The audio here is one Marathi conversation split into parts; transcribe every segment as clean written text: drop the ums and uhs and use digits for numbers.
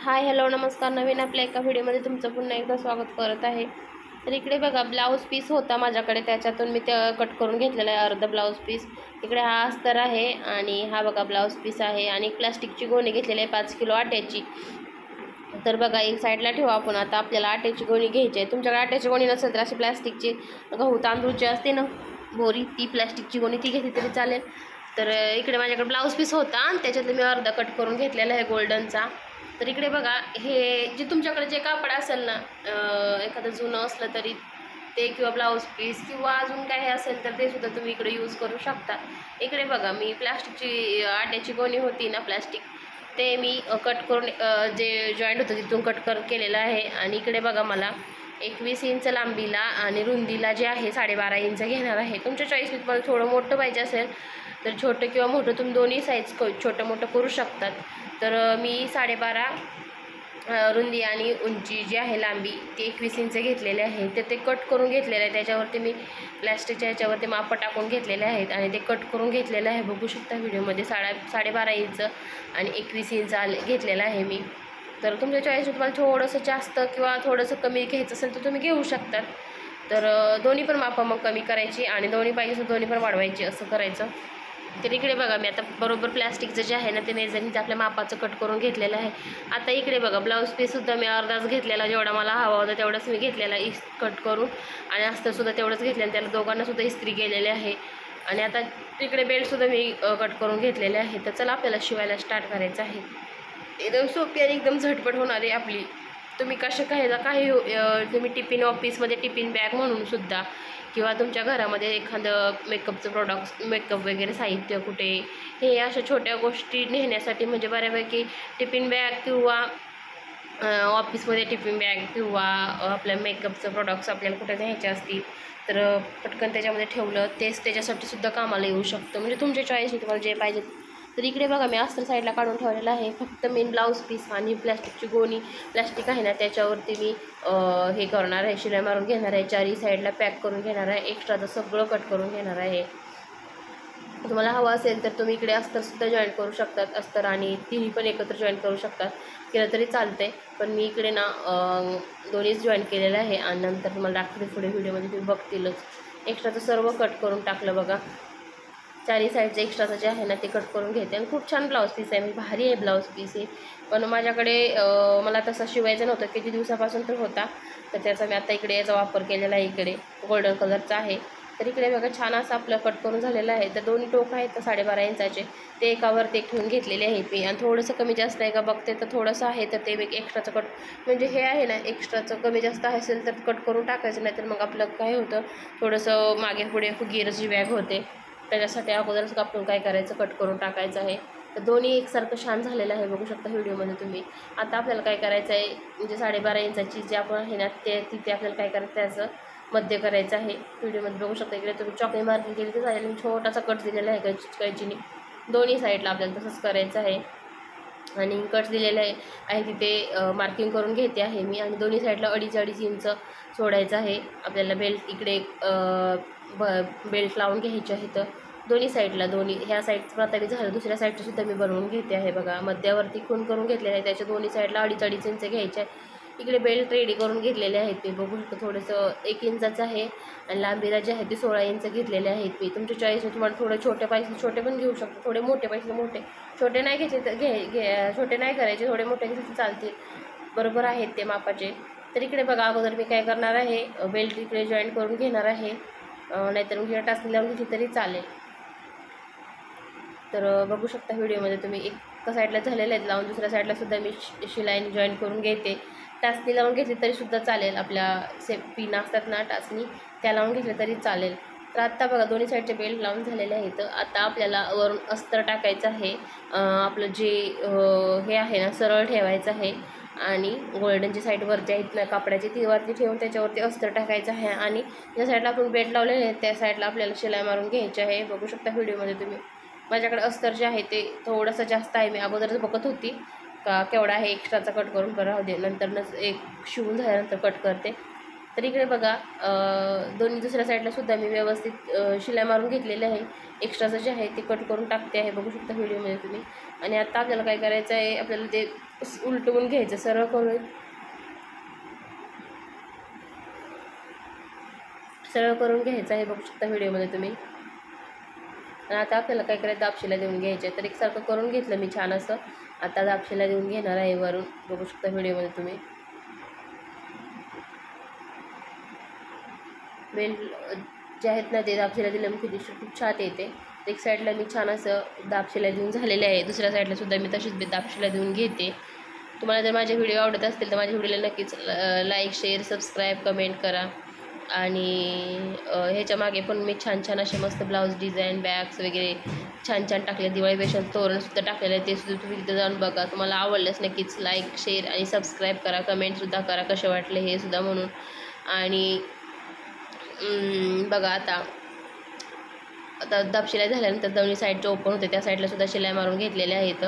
हाय हॅलो नमस्कार. नवीन आपल्या एका व्हिडिओमध्ये तुमचं पुन्हा एकदा स्वागत करत आहे. तर इकडे बघा ब्लाऊज पीस होता माझ्याकडे, त्याच्यातून मी ते कट करून घेतलेला आहे अर्धा ब्लाऊज पीस. इकडे हा अस्तर आहे आणि हा बघा ब्लाऊज पीस आहे आणि प्लास्टिकची गोणी घेतलेली आहे 5 किलो आट्याची. तर बघा एक साईडला ठेवा. आपण आता आपल्याला आट्याची गोणी घ्यायची आहे. तुमच्याकडे आट्याची गोणी नसेल तर अशी प्लास्टिकची गहू तांदूळची असते ना बोरी, ती प्लास्टिकची गोणी ती घेतली तरी चालेल. तर इकडे माझ्याकडे ब्लाऊज पीस होता आणि त्याच्यातलं मी अर्धा कट करून घेतलेला आहे गोल्डनचा. तर इकडे बघा हे जे तुमच्याकडे जे कापड असेल ना, एखादं जुनं असलं तरी ते, किंवा ब्लाऊज पीस किंवा अजून काही असेल तर ते सुद्धा तुम्ही इकडे यूज करू शकता. इकडे बघा मी प्लास्टिकची आट्याची गोणी होती ना प्लास्टिक, ते मी कट करून जे जॉईंट होतं तिथून कट केलेलं आहे. आणि इकडे बघा मला 21 इंच लांबीला आणि रुंदीला जे आहे 12.5 इंच घेणार आहे. तुमच्या चॉईसने तुम्हाला थोडं मोठं पाहिजे असेल तर छोटं किंवा मोठं तुम्ही दोन्ही साईज छोटं मोठं करू शकतात. तर मी 12.5 रुंदी आणि उंची जी आहे लांबी ती 21 इंच घेतलेले आहे. तर ते कट करून घेतलेलं आहे. त्याच्यावरती मी प्लॅस्टिकच्या ह्याच्यावरती मापं टाकून घेतलेले आहेत आणि ते कट करून घेतलेलं आहे. बघू शकता व्हिडिओमध्ये 12.5 इंच आणि 21 इंच घेतलेलं आहे मी. तर तुमच्या चॉईस तुम्हाला थोडंसं जास्त किंवा थोडंसं कमी घ्यायचं असेल तर तुम्ही घेऊ शकतात. तर दोन्ही पण मापं मग कमी करायची आणि दोन्ही पाहिजे तर दोन्ही पण वाढवायची, असं करायचं. तर इकडे बघा मी आता बरोबर प्लॅस्टिकचं जे आहे ना ते मेजरमेंट आपल्या मापाचं कट करून घेतलेलं आहे. आता इकडे बघा ब्लाऊज पीससुद्धा मी अर्धाच घेतलेला, जेवढा मला हवा होता तेवढंच मी घेतलेला कट करून, आणि अस्तरसुद्धा तेवढंच घेतलेलं, त्याला दोघांनासुद्धा इस्त्री केलेले आहे. आणि आता तिकडे बेल्टसुद्धा मी कट करून घेतलेले आहे. तर चला आपल्याला शिवायला स्टार्ट करायचं आहे. एकदम सोपी आणि एकदम झटपट होणार आहे आपली. तुम्ही कशा काही तुम्ही टिफिन ऑफिसमध्ये टिफिन बॅग म्हणून सुद्धा, किंवा तुमच्या घरामध्ये एखादं मेकअपचं प्रोडक्ट्स मेकअप वगैरे साहित्य कुठे, हे अशा छोट्या गोष्टी नेण्यासाठी म्हणजे बऱ्यापैकी टिफिन बॅग किंवा ऑफिसमध्ये टिफिन बॅग किंवा आपल्या मेकअपचं प्रोडक्ट्स आपल्याला कुठे न्यायचे असतील तर पटकन त्याच्यामध्ये ठेवलं तेच त्याच्यासाठी सुद्धा कामाला येऊ शकतं. म्हणजे तुमच्या चॉईसने तुम्हाला जे पाहिजे. तर इकडे बघा मी अस्तर साईडला काढून ठेवलेलं आहे. फक्त मेन ब्लाऊज पीस आणि प्लॅस्टिकची गोणी प्लॅस्टिक आहे ना त्याच्यावरती मी हे करणार आहे, शिलाई मारून घेणार आहे. चारही साईडला पॅक करून घेणार आहे. एक्स्ट्राचं सगळं कट करून घेणार आहे. तुम्हाला हवं असेल तर तुम्ही इकडे अस्तरसुद्धा जॉईंट करू शकतात. अस्तर आणि तिन्ही पण एकत्र जॉईंट करू शकतात, केलं तरी चालतं आहे. पण मी इकडे ना दोन्हीच जॉईंट केलेलं आहे आणि नंतर तुम्हाला दाखवते पुढे व्हिडिओमध्ये तुम्ही बघतीलच. एक्स्ट्राचं सर्व कट करून टाकलं बघा. चारही साईडचं एक्स्ट्राचं जे आहे ना ते कट करून घेते. आणि खूप छान ब्लाऊज पीस आहे, म्हणजे भारी आहे ब्लाऊज पीस हे. पण माझ्याकडे मला तसं शिवायचं नव्हतं, किती दिवसापासून तर होता, तर त्याचा मी आता इकडे याचा वापर केलेला आहे. इकडे गोल्डन कलरचा आहे. तर इकडे बघा छान असं आपलं कट करून झालेलं आहे. तर दोन्ही टोक आहेत तर 12.5 इंचाचे, ते एकावरती एक ठेवून घेतलेले आहेत मी. आणि थोडंसं कमी जास्त आहे का बघते तर थोडंसं आहे, तर ते एक एक्स्ट्राचं कट, म्हणजे हे आहे ना एक्स्ट्राचं कमी जास्त असेल तर कट करून टाकायचं, नाही तर मग आपलं काय होतं थोडंसं मागे पुढे फुगीरची बॅग होते. त्याच्यासाठी अगोदरच आपण काय करायचं, कट करून टाकायचं आहे. तर दोन्ही एकसारखं छान झालेलं आहे, बघू शकता व्हिडिओमध्ये तुम्ही. आता आपल्याला काय करायचं आहे, म्हणजे 12.5 इंचाची जे आपण आहे ना तिथे आपल्याला काय करायचं त्याचं मध्य करायचं आहे. व्हिडिओमध्ये बघू शकता. इकडे तुम्ही चॉकनी मार्किंग केली तर चालेल. छोटासा कट दिलेला आहे कैचीने, दोन्ही साईडला आपल्याला तसंच करायचं आहे. आणि कट दिलेलं आहे तिथे मार्किंग करून घेते आहे मी. आणि दोन्ही साईडला 2.5 इंच सोडायचं आहे आपल्याला. बेल्ट इकडे बेल्ट लावून घ्यायचे आहे. तर दोन्ही साईडला, दोन्ही ह्या साईडचं प्रतावी झालं, दुसऱ्या साईडचं सुद्धा मी बनवून घेते आहे बघा. मध्यावरती खून करून घेतलेलं आहे, त्याच्या दोन्ही साईडला 2.5 इंच घ्यायचे आहे. इकडे बेल्ट रेडी करून घेतलेले आहेत ते, बघू शकतो. थोडंसं 1 इंचाचं आहे आणि लांबीला जे आहे ते 16 इंच घेतलेले आहेत मी. तुमच्या चॉईसने तुम्हाला थोडे छोटे पाहिजे छोटे पण घेऊ शकतो, थोडे मोठे पाहिजे मोठे. छोटे नाही घेतले तर छोटे नाही करायचे, थोडे मोठे घेतले तर चालतील, बरोबर आहेत ते मापाचे. तर इकडे बघा अगोदर मी काय करणार आहे, बेल्ट इकडे जॉईंट करून घेणार आहे, नाहीतर मग हिला टाचणी लावून घेतली तरी चालेल. तर बघू शकता व्हिडिओमध्ये तुम्ही. एका साईडला झालेलं आहेत लावून, दुसऱ्या साईडला सुद्धा मी शिलाईने जॉईंट करून घेते. टाचणी लावून घेतली तरी सुद्धा चालेल, आपल्या पिन असतात ना टाचणी, त्या लावून घेतल्या तरी चालेल. तर आत्ता बघा दोन्ही साईडचे बेल्ट लावून झालेले आहेत. आता आपल्याला वरून अस्तर टाकायचं आहे. आपलं जे हे आहे ना सरळ ठेवायचं आहे आणि गोल्डनची साईड वरती आहेत ना कापडाची, ती वरती ठेवून त्याच्यावरती अस्तर टाकायचं आहे. आणि ज्या साईडला आपण बेल्ट लावलेले आहेत त्या साईडला आपल्याला शिलाई मारून घ्यायची आहे, बघू शकता व्हिडिओमध्ये तुम्ही. माझ्याकडे अस्तर जे आहे ते थोडंसं जास्त आहे, मी अगोदरच बघत होती का केवढा आहे, एक्स्ट्राचा कट करून राहू दे, नंतरच एक शिवून झाल्यानंतर कट करते. तर इकडे बघा दोन्ही दुसऱ्या साईडला सुद्धा मी व्यवस्थित शिलाई मारून घेतलेले आहे. एक्स्ट्राचं जे आहे ते कट करून टाकते आहे, बघू शकता व्हिडिओमध्ये तुम्ही. आणि आता आपल्याला काय करायचं आहे, आपल्याला ते उलटवून घ्यायचं, सरळ करून घ्यायचं आहे, बघू शकता व्हिडिओमध्ये तुम्ही. आणि आता आपल्याला काय करायचं, दाबशिला देऊन घ्यायचे. तर एकसारखं करून घेतलं मी छान असं. आता दाबशिला देऊन घेणार आहे वरून, बघू शकता व्हिडिओमध्ये तुम्ही. वेल जे आहेत ना ते दाबशिला दिल्यामुळे फिनिशिंग खूप छान येते. एक साईडला मी छान असं दाबशिला देऊन झालेले आहे, दुसऱ्या साईडला सुद्धा मी तशीच दाबशिला देऊन घेते. तुम्हाला जर माझे व्हिडिओ आवडत असतील तर माझ्या व्हिडिओला नक्कीच लाईक, शेअर, सबस्क्राईब, कमेंट करा. आणि ह्याच्या मागे पण मी छान छान असे मस्त ब्लाऊज डिझाईन, बॅग्स वगैरे छान छान टाकले. दिवाळी स्पेशल तोरणसुद्धा टाकलेलं आहे, ते सुद्धा तुम्ही तिथं जाऊन बघा. तुम्हाला आवडल्यास नक्कीच लाईक, शेअर आणि सबस्क्राईब करा, कमेंटसुद्धा करा कसे वाटले हे सुद्धा म्हणून. आणि बघा आता दाबशिलाई झाल्यानंतर दोन्ही साईडचे ओपन होते त्या साईडला सुद्धा शिलाई मारून घेतलेले आहेत.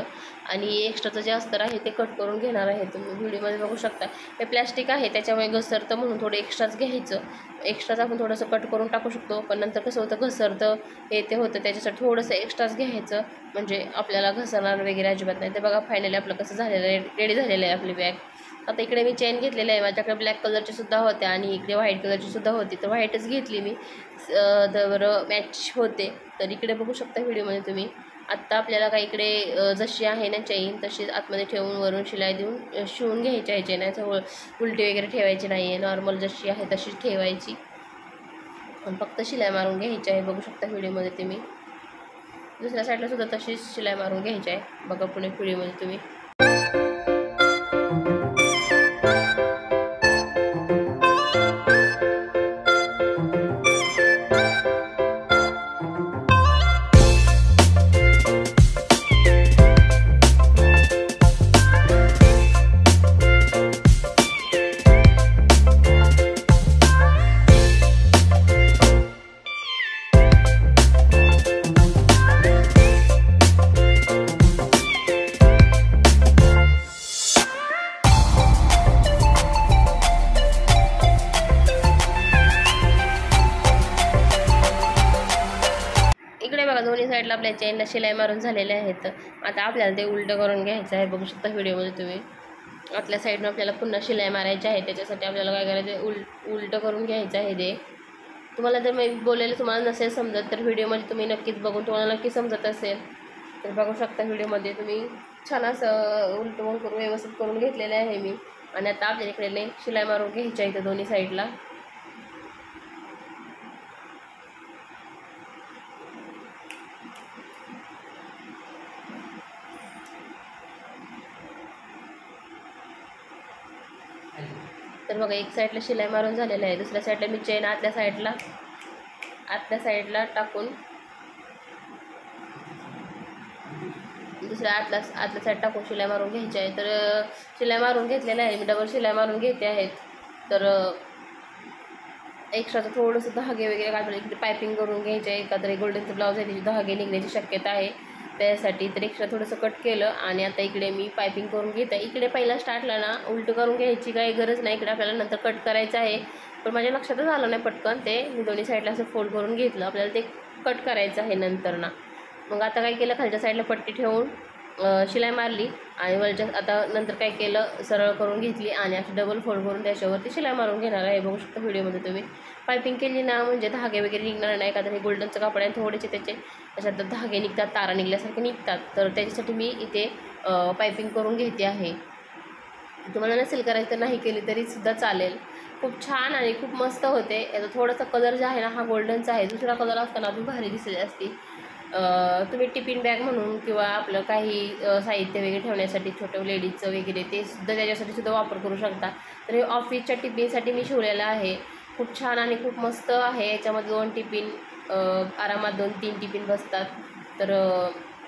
आणि एक्स्ट्राचं जे अस्तर आहे ते कट करून घेणार आहे. तुम्ही व्हिडिओमध्ये बघू शकता. हे प्लॅस्टिक आहे त्याच्यामुळे घसरतं म्हणून थोडं एक्स्ट्राच घ्यायचं. एक्स्ट्राच आपण थोडंसं कट करून टाकू शकतो, पण नंतर कसं होतं घसरतं हे ते होतं, त्याच्यासाठी थोडंसं एक्स्ट्राच घ्यायचं म्हणजे आपल्याला घसरणार वगैरे अजिबात नाही. ते बघा फायनली आपलं कसं झालेलं आहे, रेडी झालेलं आहे आपली बॅग. आता इकडे मी चेन घेतलेली आहे, माझ्याकडे ब्लॅक कलरची सुद्धा होत्या आणि इकडे व्हाईट कलरची सुद्धा होती, तर व्हाईटच घेतली मी, तर मॅच होते. तर इकडे बघू शकता व्हिडिओमध्ये तुम्ही. आत्ता आपल्याला काही इकडे जशी आहे ना चेन तशीच आतमध्ये ठेवून वरून शिलाई देऊन शिवून घ्यायची आहे. चेनाचं उलटी वगैरे ठेवायची नाही आहे, नॉर्मल जशी आहे तशीच ठेवायची आणि फक्त शिलाई मारून घ्यायची आहे. बघू शकता व्हिडिओमध्ये तुम्ही. दुसऱ्या साईडला सुद्धा तशीच शिलाई मारून घ्यायची आहे, बघा पुणे व्हिडिओमध्ये तुम्ही. इकडे बघा दोन्ही साईडला आपल्या चेनला शिलाई मारून झालेले आहेत. आता आपल्याला ते उलटं करून घ्यायचं आहे, बघू शकता व्हिडिओमध्ये तुम्ही. आतल्या साईडनं आपल्याला पुन्हा शिलाई मारायची आहे, त्याच्यासाठी आपल्याला काय करायचं, उलटं करून घ्यायचं आहे ते. तुम्हाला जर मी बोललेलं तुम्हाला नसेल समजत तर व्हिडिओमध्ये तुम्ही नक्कीच बघून तुम्हाला नक्की समजत असेल तर बघू शकता व्हिडिओमध्ये तुम्ही. छान असं उलटं करून व्यवस्थित करून घेतलेलं आहे मी. आणि आता आपल्या इकडे शिलाई मारून घ्यायची आहे इथं दोन्ही साईडला. तर बघा एक साईडला शिलाई मारून झालेलं आहे, दुसऱ्या साईडला मी चेन आतल्या साईडला टाकून दुसऱ्या आतल्या साईड टाकून शिलाई मारून घ्यायची आहे. तर शिलाई मारून घेतलेलं आहे मी, डबल शिलाई मारून घेते आहेत. तर एक्स्ट्राचं थोडंसं धागे वगैरे काढून इकडे पायपिंग करून घ्यायचे आहे. एखादं गोल्डनचं ब्लाऊज आहे त्याची धागे निघण्याची शक्यता आहे त्यासाठी, तर एक्स्ट्रा थोडंसं कट केलं आणि आता इकडे मी पायपिंग करून घेते. इकडे पहिला स्टार्टला ना उलटं करून घ्यायची काही गरज नाही, इकडे आपल्याला नंतर कट करायचं आहे, पण माझ्या लक्षातच आलं नाही पटकन. ते मी दोन्ही साईडला असं फोल्ड करून घेतलं, आपल्याला ते कट करायचं आहे नंतर ना. मग आता काय केलं, खालच्या साईडला पट्टी ठेवून शिलाई मारली आणि वरच्या आता नंतर काय केलं, सरळ करून घेतली आणि असं डबल फोल्ड करून त्याच्यावरती शिलाई मारून घेणार आहे. बघू शकता व्हिडिओमध्ये तुम्ही. पायपिंग केली ना म्हणजे धागे वगैरे निघणार नाही, एखादं हे गोल्डनचं कापड आहे थोडेसे त्याचे त्याच्यात धागे निघतात, तारा निघल्यासारखे निघतात, तर त्याच्यासाठी मी इथे पायपिंग करून घेते आहे. तुम्हाला नसेल करायचं तर नाही केली तरी सुद्धा चालेल. खूप छान आणि खूप मस्त होते. याचा थोडासा कलर जो आहे ना हा गोल्डनचा आहे, दुसरा कलर असताना अजून भारी दिसली असती. तुम्ही टिफिन बॅग म्हणून किंवा आपलं काही साहित्य वगैरे ठेवण्यासाठी छोटं लेडीजचं वगैरे ते सुद्धा त्याच्यासाठी सुद्धा वापर करू शकता. तर हे ऑफिसच्या टिफिनसाठी मी शिवलेलं आहे. खूप छान आणि खूप मस्त आहे. याच्यामध्ये 2 टिफिन आरामात 2-3 टिफिन बसतात. तर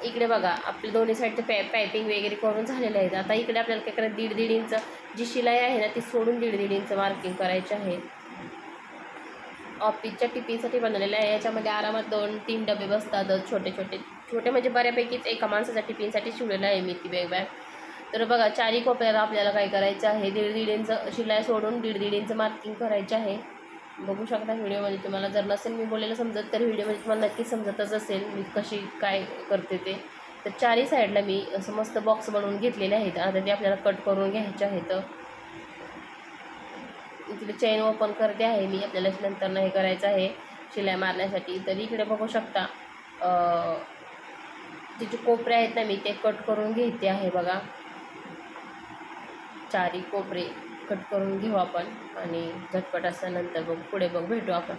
इकडे बघा आपले दोन्ही साईडचे पायपिंग वगैरे करून झालेले आहेत. आता इकडे आपल्याला काय करायचं, 1.5 इंच जी शिलाई आहे ना ती सोडून 1.5 इंच मार्किंग करायची आहे. ऑफिसच्या टिफिनसाठी बनवलेलं आहे. याच्यामध्ये आरामात 2-3 डबे बसतात, छोटे म्हणजे बऱ्यापैकीच एका माणसाच्या टिफिनसाठी शिवलेलं आहे मी ती बॅग. तर बघा चारी कोपऱ्याला आपल्याला काय करायचं आहे, 1.5 इंच शिलाई सोडून 1.5 इंच मार्किंग करायचे आहे. बघू शकता व्हिडिओमध्ये. तुम्हाला जर नसेल मी बोलायला समजत तर व्हिडिओमध्ये तुम्हाला नक्की समजतच असेल मी कशी काय करते ते. तर चारही साईडला मी असं मस्त बॉक्स बनवून घेतलेले आहेत. आता ते आपल्याला कट करून घ्यायचे आहेत. इकडे चेन ओपन करते आहे मी, आपल्याला नंतर नाही करायचं आहे शिलाई मारण्यासाठी. तर इकडे बघू शकता तिचे कोपरे आहेत ना, मी ते कट करून घेते आहे बघा. चारही कोपरे कट करून घेऊ आपण आणि झटपट असल्यानंतर बघ पुढे भेटू आपण.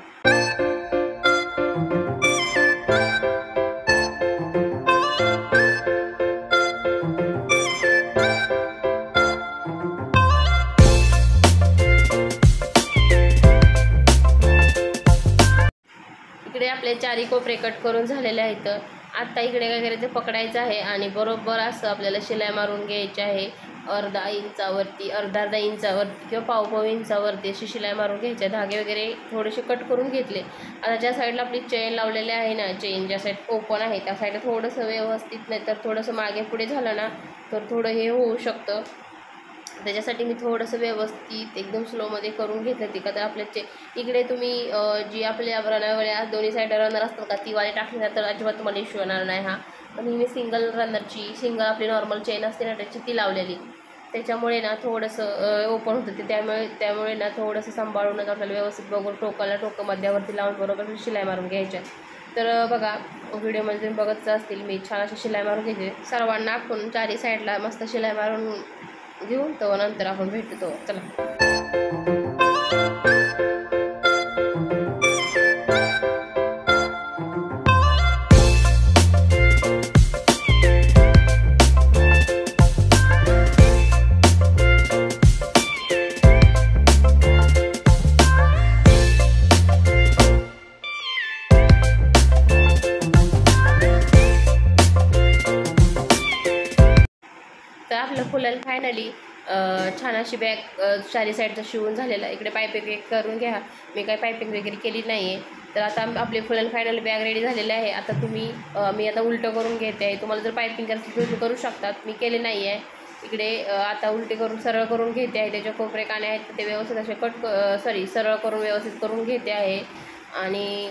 इकडे आपले चारही कोपरे कट करून झालेले आहेत. आता इकडे काय करायचं, पकडायचं आहे आणि बरोबर असं आपल्याला शिलाई मारून घ्यायची आहे. अर्धा इंचावरती, अर्धा इंचावरती किंवा पाव इंचावरती अशी शिलाई मारून घ्यायची. धागे वगैरे थोडेसे कट करून घेतले. आता ज्या साईडला आपली चेन लावलेली आहे ना, चेन ज्या साईड ओपन आहे त्या साईडला थोडंसं व्यवस्थित, नाही तर थोडंसं मागे पुढे झालं ना तर थोडं हे होऊ शकतं. त्याच्यासाठी मी थोडंसं व्यवस्थित एकदम स्लोमध्ये करून घेतलं ते. का तर आपल्या इकडे तुम्ही जी आपल्या रनरवेळ्या दोन्ही साईड रनर असतात का, ती वाले टाकली तर अजिबात तुम्हाला इश्यू येणार नाही. हा पण ही मी सिंगल रनरची, सिंगल आपली नॉर्मल चेन असते ना त्याची, ती लावलेली. त्याच्यामुळे ना थोडंसं ओपन होतं ते. त्यामुळे ना थोडंसं सांभाळूनच आपल्याला व्यवस्थित बघून टोकाला मध्यावरती लावून बरोबर शिलाई मारून घ्यायच्या. तर बघा व्हिडिओमध्ये तुम्ही बघतच असतील मी छान अशी शिलाई मारून घ्यायची. सर्वांना आपण चारही साईडला मस्त शिलाई मारून घेऊन तो नंतर आपण भेटतो. चला. तर आपलं फुल अँड फायनली छान अशी बॅग चारी साईडचं शिवून झालेलं. इकडे पायपिंग करून घ्या. मी काही पायपिंग वगैरे केली नाही आहे. तर आता आपली फुल अँड फायनल बॅग रेडी झालेली आहे. आता तुम्ही मी आता उलटं करून घेते आहे. तुम्हाला जर पायपिंग करायचं तुम्ही करू शकतात, मी केले नाही आहे. इकडे आता उलटे करून सरळ करून घेते आहे. त्याचे कोपरे काने आहेत ते व्यवस्थित असे सरळ करून व्यवस्थित करून घेते आहे. आणि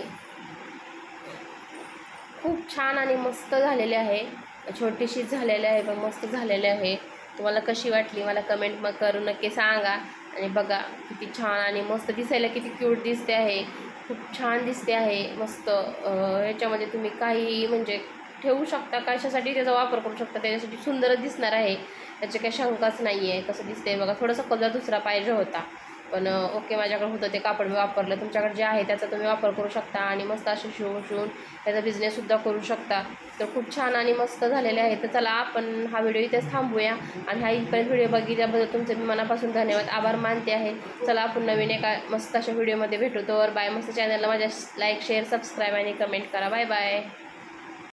खूप छान आणि मस्त झालेले आहे. छोटीशीच झालेले आहे पण मस्त झालेले आहे. तुम्हाला कशी वाटली मला कमेंट मग करून नक्की सांगा. आणि बघा किती छान आणि मस्त दिसायला किती क्यूट दिसते आहे. खूप छान दिसते आहे मस्त. याच्यामध्ये तुम्ही काही म्हणजे ठेवू शकता, कशासाठी त्याचा वापर करू शकता, त्याच्यासाठी सुंदरच दिसणार आहे. त्याची काही शंकाच नाही आहे. कसं दिसते बघा. थोडासा कलर दुसरा पाहिजे होता पण ओके, माझ्याकडे होतं ते कापड मी वापरलं. तुमच्याकडे जे आहे त्याचा तुम्ही वापर करू शकता आणि मस्त असे शिवून त्याचा बिझनेससुद्धा करू शकता. तर खूप छान आणि मस्त झालेले आहे. तर चला आपण हा व्हिडिओ इथेच थांबूया. आणि हा इथपर्यंत व्हिडिओ बघितल्याबद्दल तुमचं मी मनापासून धन्यवाद, आभार मानते आहे. चला आपण नवीन एका मस्त अशा व्हिडिओमध्ये भेटू. तर बाय. मस्त चॅनलला माझ्या लाईक, शेअर, सबस्क्राईब आणि कमेंट करा. Bye bye.